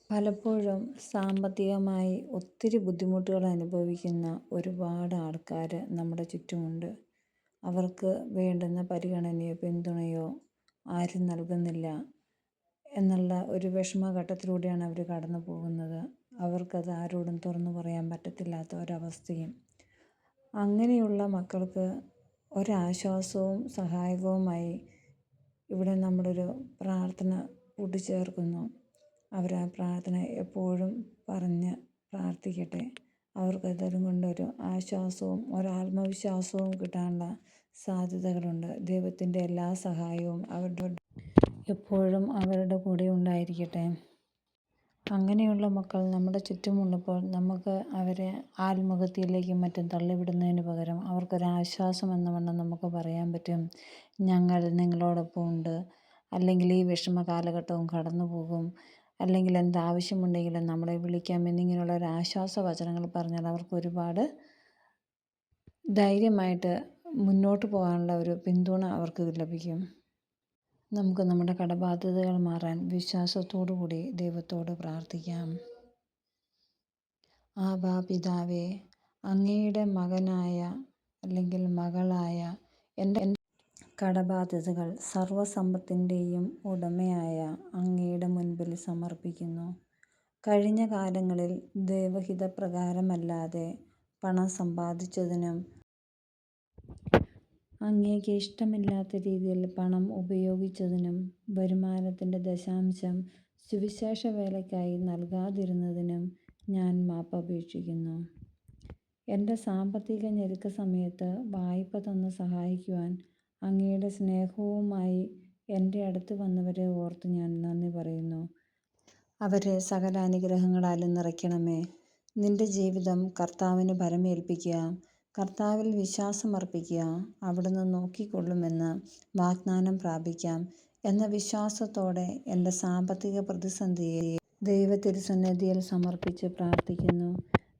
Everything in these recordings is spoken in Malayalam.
പലപ്പോഴും സാമ്പത്തികമായി ഒത്തിരി ബുദ്ധിമുട്ടുകൾ അനുഭവിക്കുന്ന ഒരുപാട് ആൾക്കാർ നമ്മുടെ ചുറ്റുമുണ്ട്. അവർക്ക് വേണ്ടുന്ന പരിഗണനയോ പിന്തുണയോ ആരും നൽകുന്നില്ല എന്നുള്ള ഒരു വിഷമഘട്ടത്തിലൂടെയാണ് അവർ കടന്നു പോകുന്നത്. അവർക്കത് ആരോടും തുറന്നു പറയാൻ പറ്റത്തില്ലാത്ത ഒരവസ്ഥയും. അങ്ങനെയുള്ള മക്കൾക്ക് ഒരാശ്വാസവും സഹായകവുമായി ഇവിടെ നമ്മളൊരു പ്രാർത്ഥന കൂട്ടിച്ചേർക്കുന്നു. അവർ ആ പ്രാർത്ഥന എപ്പോഴും പറഞ്ഞ് പ്രാർത്ഥിക്കട്ടെ. അവർക്കതും കൊണ്ടൊരു ആശ്വാസവും ഒരാത്മവിശ്വാസവും കിട്ടാനുള്ള സാധ്യതകളുണ്ട്. ദൈവത്തിൻ്റെ എല്ലാ സഹായവും എപ്പോഴും അവരുടെ കൂടെ ഉണ്ടായിരിക്കട്ടെ. അങ്ങനെയുള്ള മക്കൾ നമ്മുടെ ചുറ്റുമുള്ളപ്പോൾ നമുക്ക് അവരെ ആത്മഹത്യയിലേക്കും മറ്റും തള്ളിവിടുന്നതിന് പകരം അവർക്കൊരാശ്വാസം എന്ന വണ്ണം നമുക്ക് പറയാൻ പറ്റും, ഞങ്ങൾ നിങ്ങളോടൊപ്പം ഉണ്ട്. അല്ലെങ്കിൽ ഈ വിഷമ കാലഘട്ടവും കടന്നു പോകും. അല്ലെങ്കിൽ എന്താവശ്യമുണ്ടെങ്കിലും നമ്മളെ വിളിക്കാം എന്നിങ്ങനെയുള്ള ഒരു ആശ്വാസ വചനങ്ങൾ പറഞ്ഞാൽ അവർക്ക് ഒരുപാട് ധൈര്യമായിട്ട് മുന്നോട്ട് പോകാനുള്ള ഒരു പിന്തുണ അവർക്ക് ലഭിക്കും. നമുക്ക് നമ്മുടെ കടബാധ്യതകൾ മാറാൻ വിശ്വാസത്തോടു കൂടി ദൈവത്തോട് പ്രാർത്ഥിക്കാം. ആബാ പിതാവേ, അങ്ങയുടെ മകനായ അല്ലെങ്കിൽ മകളായ എൻ്റെ കടബാധ്യതകൾ സർവ്വസമ്പത്തിൻ്റെയും ഉടമയായ അങ്ങയുടെ മുൻപിൽ സമർപ്പിക്കുന്നു. കഴിഞ്ഞ കാലങ്ങളിൽ ദൈവഹിതപ്രകാരമല്ലാതെ പണം സമ്പാദിച്ചതിനും അങ്ങേക്ക് ഇഷ്ടമില്ലാത്ത രീതിയിൽ പണം ഉപയോഗിച്ചതിനും വരുമാനത്തിൻ്റെ ദശാംശം സുവിശേഷ വേലയ്ക്കായി നൽകാതിരുന്നതിനും ഞാൻ മാപ്പപേക്ഷിക്കുന്നു. എൻ്റെ സാമ്പത്തിക ഞെരുക്ക സമയത്ത് വായ്പ തന്ന് സഹായിക്കുവാൻ അങ്ങയുടെ സ്നേഹവുമായി എൻ്റെ അടുത്ത് വന്നവരെ ഓർത്ത് ഞാൻ നന്ദി പറയുന്നു. അവരെ സകല അനുഗ്രഹങ്ങളാലും നിറയ്ക്കണമേ. നിൻ്റെ ജീവിതം കർത്താവിന് ഭരമേൽപ്പിക്കുക, കർത്താവിൽ വിശ്വാസമർപ്പിക്കുക, അവിടുന്ന് നോക്കിക്കൊള്ളുമെന്ന് വാഗ്ദാനം പ്രാപിക്കാം എന്ന വിശ്വാസത്തോടെ എൻ്റെ സാമ്പത്തിക പ്രതിസന്ധിയെ ദൈവതിരുസന്നിധിയിൽ സമർപ്പിച്ച് പ്രാർത്ഥിക്കുന്നു.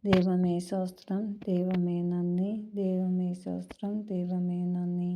ദൈവമേ സ്തോത്രം, ദൈവമേ നന്ദി, ദൈവമേ സ്തോത്രം, ദൈവമേ നന്ദി.